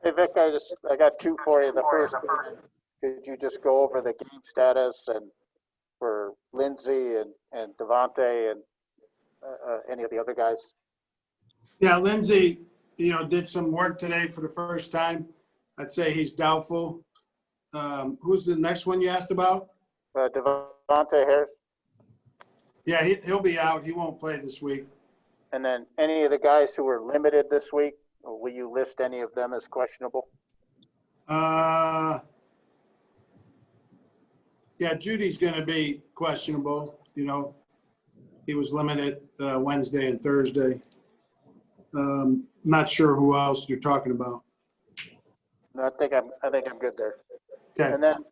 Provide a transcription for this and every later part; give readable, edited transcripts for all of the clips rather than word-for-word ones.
Hey, Vic, I got two for you. The first, could you just go over the game status and for Lindsey and Devontae and any of the other guys? Yeah, Lindsey, did some work today for the first time. I'd say he's doubtful. Who's the next one you asked about? Devontae Harris. Yeah, he'll be out. He won't play this week. And then any of the guys who were limited this week, or will you list any of them as questionable? Yeah, Judy's going to be questionable. He was limited Wednesday and Thursday. Not sure who else you're talking about. No, I think I'm good there. Okay. And then,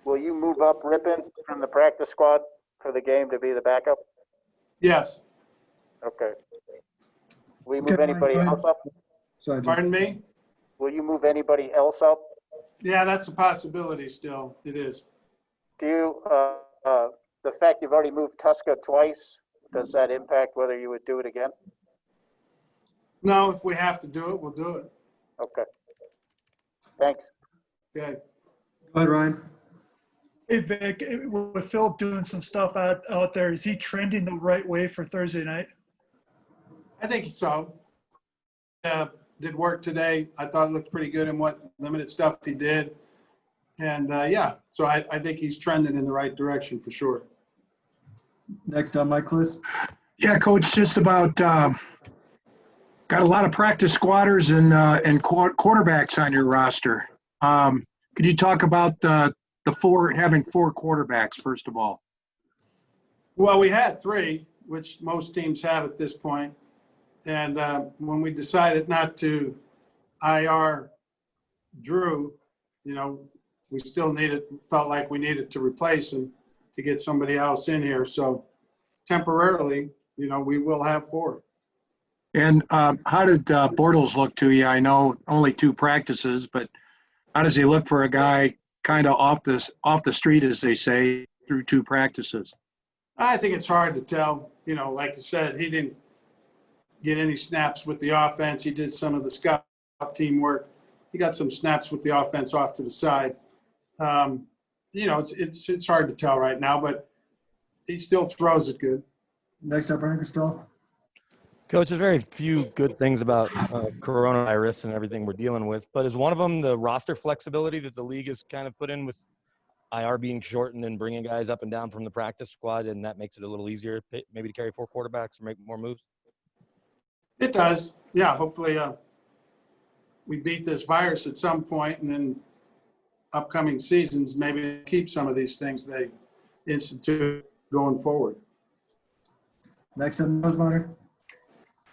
will you move up Rippon from the practice squad for the game to be the backup? Yes. Okay. Will you move anybody else up? Sorry, Pardon me? Will you move anybody else up? Yeah, that's a possibility still. It is. Do you, the fact you've already moved Tuska twice, does that impact whether you would do it again? No, if we have to do it, we'll do it. Okay. Thanks. Okay. Go ahead, Ryan. Hey, Vic, with Philip doing some stuff out there, is he trending the right way for Thursday night? I think so. Did work today. I thought it looked pretty good in what limited stuff he did. And, so I think he's trending in the right direction for sure. Next on Mike Kliss. Yeah, Coach, just about got a lot of practice squatters and quarterbacks on your roster. Could you talk about having four quarterbacks, first of all? Well, we had three, which most teams have at this point. And when we decided not to IR Drew, we still felt like we needed to replace him to get somebody else in here. So temporarily, we will have four. And how did Bortles look to you? I know only 2 practices, but how does he look for a guy kind of off the street, as they say, through 2 practices? I think it's hard to tell. Like you said, he didn't get any snaps with the offense. He did some of the scout team work. He got some snaps with the offense off to the side. It's hard to tell right now, but he still throws it good. Next up, Brian Costello. Coach, there's very few good things about coronavirus and everything we're dealing with, but is one of them the roster flexibility that the league has kind of put in with IR being shortened and bringing guys up and down from the practice squad, and that makes it a little easier maybe to carry 4 quarterbacks or make more moves? It does. Yeah, hopefully we beat this virus at some point, and then upcoming seasons maybe keep some of these things they institute going forward. Next up, Rosemonitor.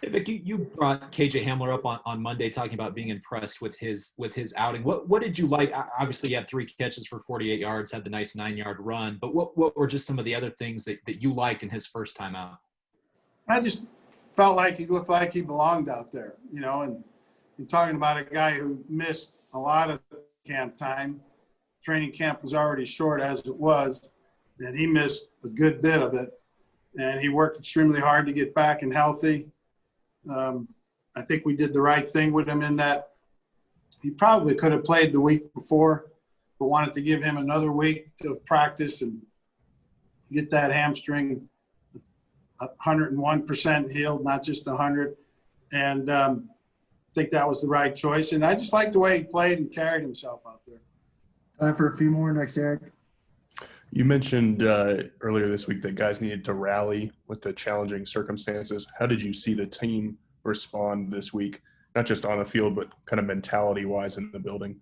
Hey, Vic, you brought KJ Hamler up on Monday talking about being impressed with his outing. What did you like? Obviously, you had 3 catches for 48 yards, had the nice 9-yard run. But what were just some of the other things that you liked in his first time out? I just felt like he looked like he belonged out there, and you're talking about a guy who missed a lot of camp time. Training camp was already short as it was, and he missed a good bit of it. And he worked extremely hard to get back and healthy. I think we did the right thing with him in that he probably could have played the week before, but wanted to give him another week of practice and get that hamstring 101% healed, not just 100. And I think that was the right choice. And I just liked the way he played and carried himself out there. Time for a few more. Next, Eric. You mentioned earlier this week that guys needed to rally with the challenging circumstances. How did you see the team respond this week, not just on the field, but kind of mentality-wise in the building?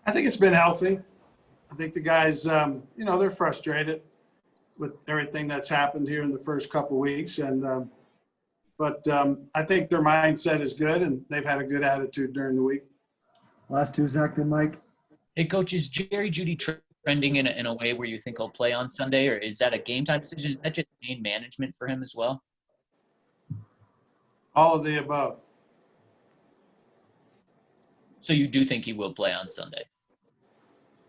I think it's been healthy. I think the guys, they're frustrated with everything that's happened here in the first couple of weeks. But I think their mindset is good, and they've had a good attitude during the week. Last 2, Zach, then Mike. Hey, Coach, is Jerry Jeudy trending in a way where you think he'll play on Sunday, or is that a game time decision? Is that just game management for him as well? All of the above. So you do think he will play on Sunday?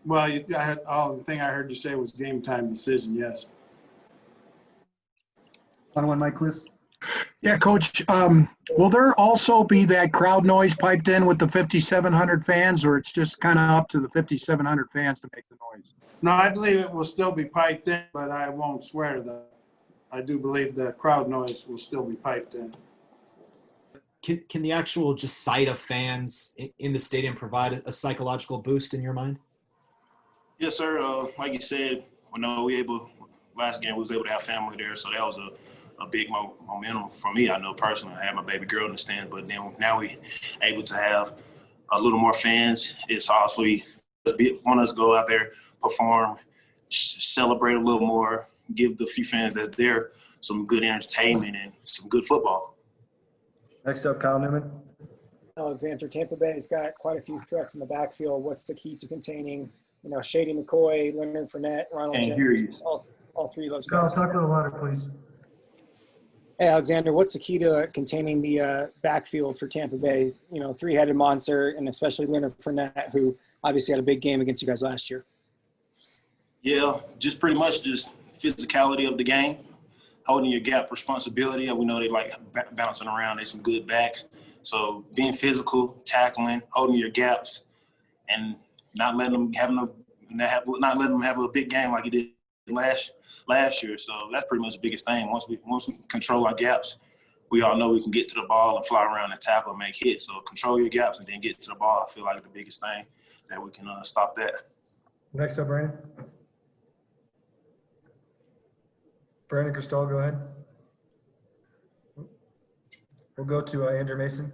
Well, the thing I heard you say was game time decision, yes. Final one, Mike Kliss. Yeah, Coach, will there also be that crowd noise piped in with the 5,700 fans, or it's just kind of up to the 5,700 fans to make the noise? No, I believe it will still be piped in, but I won't swear that. I do believe the crowd noise will still be piped in. Can the actual just sight of fans in the stadium provide a psychological boost in your mind? Yes, sir. Like you said, last game we was able to have family there, so that was a big momentum for me. I know personally, I had my baby girl in the stand, but then now we able to have a little more fans. It's also want us to go out there, perform, celebrate a little more, give the few fans that's there some good entertainment and some good football. Next up, Kyle Newman. Alexander, Tampa Bay's got quite a few threats in the backfield. What's the key to containing, Shady McCoy, Leonard Fournette, Ronald Can't hear you. Jones, all three of those Kyle, guys? talk a little louder, please. Hey, Alexander, what's the key to containing the backfield for Tampa Bay? Three-headed monster, and especially Leonard Fournette, who obviously had a big game against you guys last year. Yeah, just pretty much just physicality of the game, holding your gap responsibility. We know they like bouncing around. They some good backs. So being physical, tackling, holding your gaps, and not letting them have a big game like he did last year. So that's pretty much the biggest thing. Once we control our gaps, we all know we can get to the ball and fly around and tackle and make hits. So control your gaps and then get to the ball. I feel like the biggest thing that we can stop that. Next up, Brandon. Brandon Cristal, go ahead. We'll go to Andrew Mason.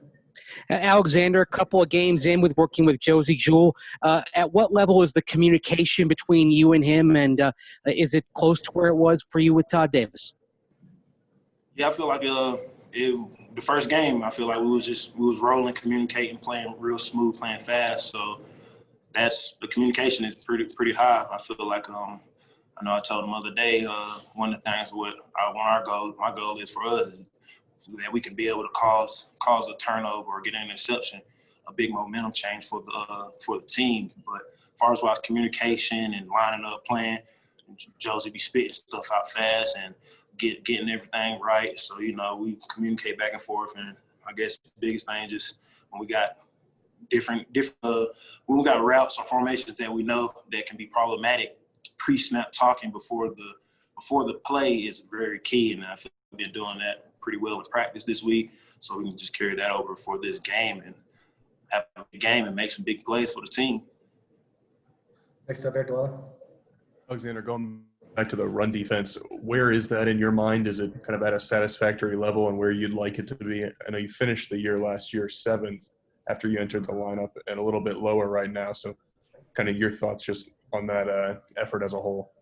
Alexander, a couple of games in with working with Josie Jewell. At what level is the communication between you and him, and is it close to where it was for you with Todd Davis? Yeah, I feel like the first game, I feel like we was rolling, communicating, playing real smooth, playing fast. So the communication is pretty high. I feel like I know I told him the other day, one of the things my goal is for us is that we can be able to cause a turnover or get an interception, a big momentum change for the team. But as far as our communication and lining up, playing, Josie be spitting stuff out fast and getting everything right. So we communicate back and forth, and I guess the biggest thing just when we got different when we got routes or formations that we know that can be problematic, pre-snap talking before the play is very key, and I feel we've been doing that pretty well in practice this week, so we can just carry that over for this game and have a big game and make some big plays for the team. Next up, Eric Dwella. Alexander, going back to the run defense, where is that in your mind? Is it kind of at a satisfactory level and where you'd like it to be? I know you finished the year last year 7th after you entered the lineup and a little bit lower right now. So kind of your thoughts just on that effort as a whole.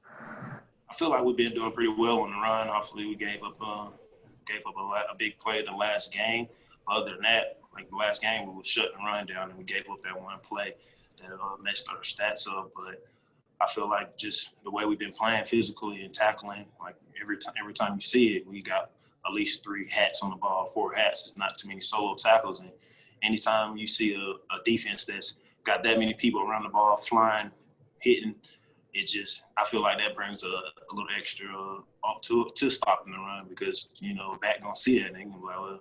I feel like we've been doing pretty well on the run. Obviously, we gave up a big play the last game. Other than that, like the last game, we were shutting the run down and we gave up that one play that messed our stats up. But I feel like just the way we've been playing physically and tackling, like every time you see it, we got at least 3 hats on the ball, 4 hats. It's not too many solo tackles. And anytime you see a defense that's got that many people around the ball, flying, hitting, I feel like that brings a little extra up to stopping the run because, back gonna see that and they're gonna be like, well,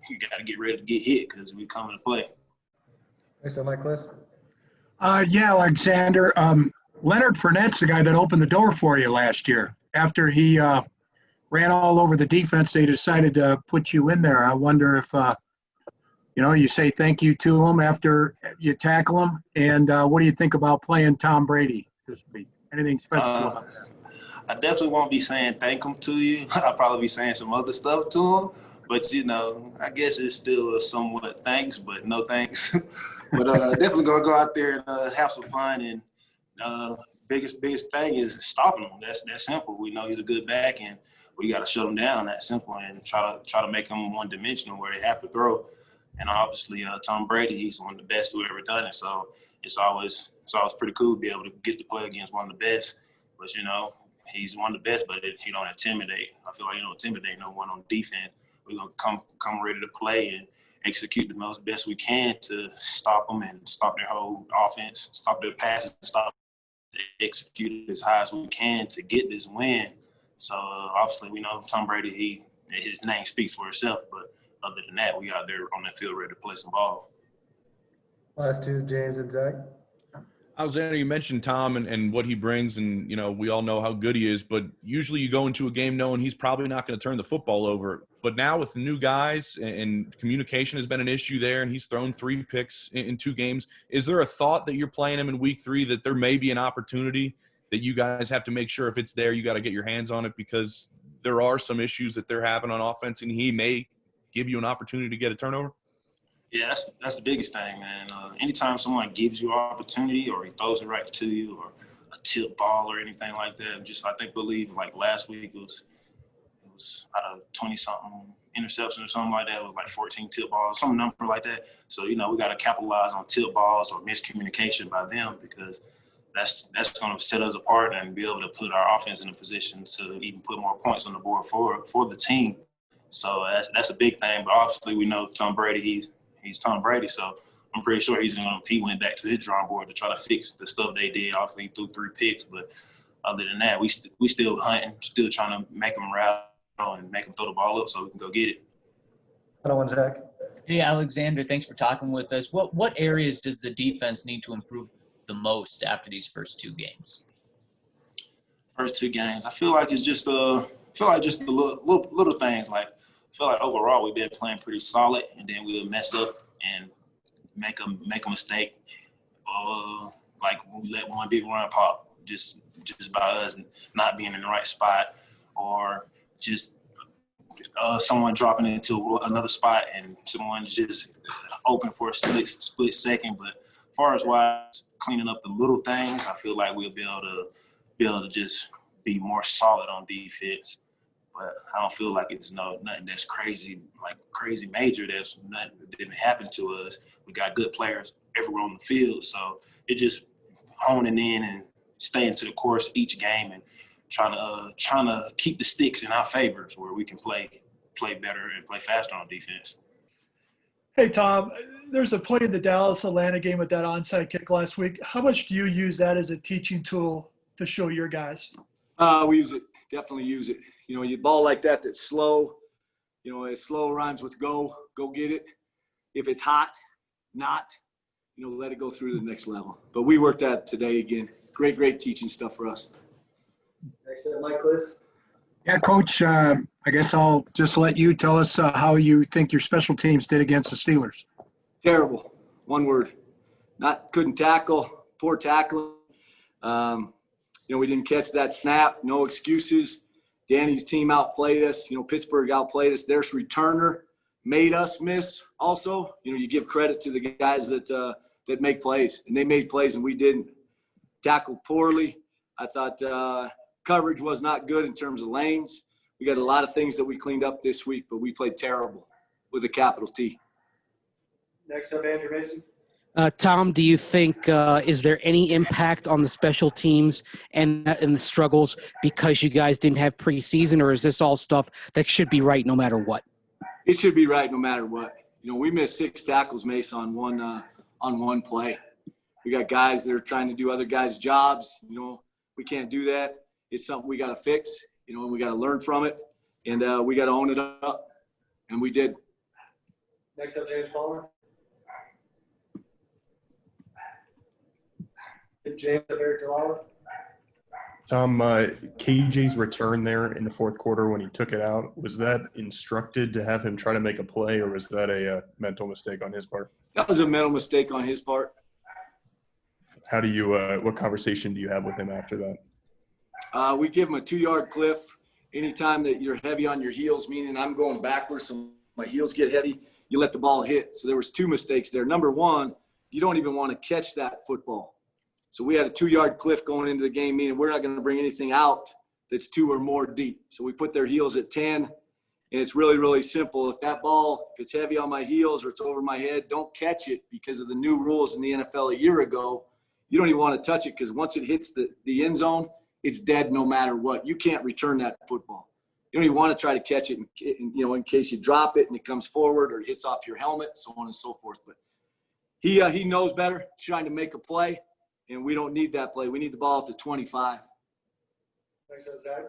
you gotta get ready to get hit because we coming to play. Next up, Mike Kliss. Yeah, Alexander. Leonard Fournette's the guy that opened the door for you last year. After he ran all over the defense, they decided to put you in there. I wonder if, you say thank you to him after you tackle him. And what do you think about playing Tom Brady this week? Anything special about that? I definitely won't be saying thank him to you. I'll probably be saying some other stuff to him. But, I guess it's still a somewhat thanks, but no thanks. But definitely going to go out there and have some fun. And biggest thing is stopping him. That's simple. We know he's a good back, and we got to shut him down. That's simple, and try to make him one-dimensional where they have to throw. And obviously, Tom Brady, he's one of the best who ever done it. So it's always pretty cool to be able to get to play against one of the best. But, he's one of the best, but he don't intimidate. I feel like he don't intimidate no one on defense. We're going to come ready to play and execute the best we can to stop them and stop their whole offense, stop their passes, execute as high as we can to get this win. So, obviously, we know Tom Brady, his name speaks for itself. But other than that, we out there on that field ready to play some ball. Last two, James and Zach. Alexander, you mentioned Tom and what he brings, and we all know how good he is. But usually, you go into a game knowing he's probably not going to turn the football over. But now with the new guys and communication has been an issue there, and he's thrown 3 picks in 2 games. Is there a thought that you're playing him in week 3 that there may be an opportunity that you guys have to make sure if it's there, you got to get your hands on it because there are some issues that they're having on offense, and he may give you an opportunity to get a turnover? Yeah, that's the biggest thing, man. Anytime someone gives you an opportunity or he throws it right to you or a tip ball or anything like that, believe like last week it was out of 20-something interceptions or something like that. It was like 14 tip balls, some number like that. So, we got to capitalize on tip balls or miscommunication by them because that's going to set us apart and be able to put our offense in a position to even put more points on the board for the team. So that's a big thing. But obviously we know Tom Brady, he's Tom Brady, so I'm pretty sure he went back to his drawing board to try to fix the stuff they did. Obviously, he threw 3 picks, but other than that, we still hunting, still trying to make them rattle and make them throw the ball up so we can go get it. Final one, Zach. Hey, Alexander, thanks for talking with us. What areas does the defense need to improve the most after these first 2 games? First 2 games, I feel like it's just the little things. Like I feel like overall we've been playing pretty solid, and then we'll mess up and make a mistake. Like we let one big run pop just by us not being in the right spot, or just someone dropping into another spot and someone's just open for a split second. But as far as cleaning up the little things, I feel like we'll be able to just be more solid on defense. But I don't feel like it's nothing that's crazy major. That's nothing that didn't happen to us. We got good players everywhere on the field, so it just honing in and staying to the course each game and trying to keep the sticks in our favors where we can play better and play faster on defense. Hey, Tom, there's a play in the Dallas-Atlanta game with that onside kick last week. How much do you use that as a teaching tool to show your guys? We use it. Definitely use it. You ball like that's slow. It's slow rhymes with go get it. If it's hot, not, let it go through to the next level. But we worked that today again. Great teaching stuff for us. Next up, Mike Liss. Yeah, Coach, I guess I'll just let you tell us how you think your special teams did against the Steelers. Terrible. One word. Couldn't tackle, poor tackling. We didn't catch that snap. No excuses. Danny's team outplayed us. Pittsburgh outplayed us. Their returner made us miss also. You give credit to the guys that make plays, and they made plays and we didn't. Tackled poorly. I thought coverage was not good in terms of lanes. We got a lot of things that we cleaned up this week, but we played terrible with a capital T. Next up, Andrew Mason. Tom, do you think is there any impact on the special teams and the struggles because you guys didn't have preseason, or is this all stuff that should be right no matter what? It should be right no matter what. We missed 6 tackles, Mace, on one play. We got guys that are trying to do other guys' jobs. We can't do that. It's something we got to fix. And we got to learn from it, and we got to own it up, and we did. Next up, James Palmer. James Eric Delilah. Tom, KJ's return there in the fourth quarter when he took it out, was that instructed to have him try to make a play, or was that a mental mistake on his part? That was a mental mistake on his part. How do you what conversation do you have with him after that? We give him a 2-yard cliff. Anytime that you're heavy on your heels, meaning I'm going backwards, so my heels get heavy, you let the ball hit. So there was 2 mistakes there. Number one, you don't even want to catch that football. So we had a 2-yard cliff going into the game, meaning we're not going to bring anything out that's 2 or more deep. So we put their heels at 10, and it's really, really simple. If that ball, if it's heavy on my heels or it's over my head, don't catch it because of the new rules in the NFL a year ago. You don't even want to touch it because once it hits the end zone, it's dead no matter what. You can't return that football. You don't even want to try to catch it, in case you drop it and it comes forward or it hits off your helmet, so on and so forth. But he knows better, trying to make a play. And we don't need that play. We need the ball at the 25. Thanks, Zach.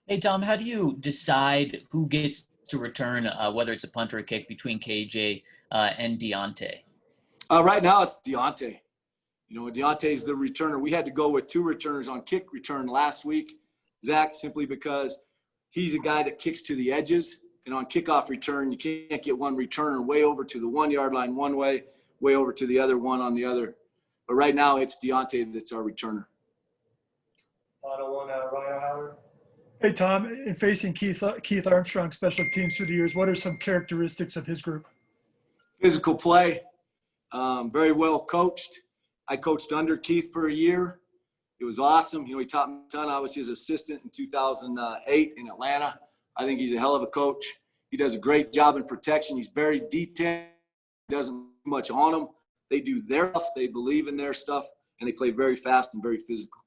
Hey, Tom, how do you decide who gets to return, whether it's a punt or a kick, between KJ and Deontay? Right now it's Deontay. You know, Deontay's the returner. We had to go with 2 returners on kick return last week, Zach, simply because he's a guy that kicks to the edges. And on kickoff return, you can't get one returner way over to the 1 yard line one way over to the other one on the other. But right now it's Deontay that's our returner. Final one, Ryan Howard. Hey, Tom, in facing Keith Armstrong special teams through the years, what are some characteristics of his group? Physical play, very well coached. I coached under Keith for a year. It was awesome. You know, he taught me a ton. I was his assistant in 2008 in Atlanta. I think he's a hell of a coach. He does a great job in protection. He's very detailed. He doesn't do much on them. They do their stuff. They believe in their stuff, and they play very fast and very physical.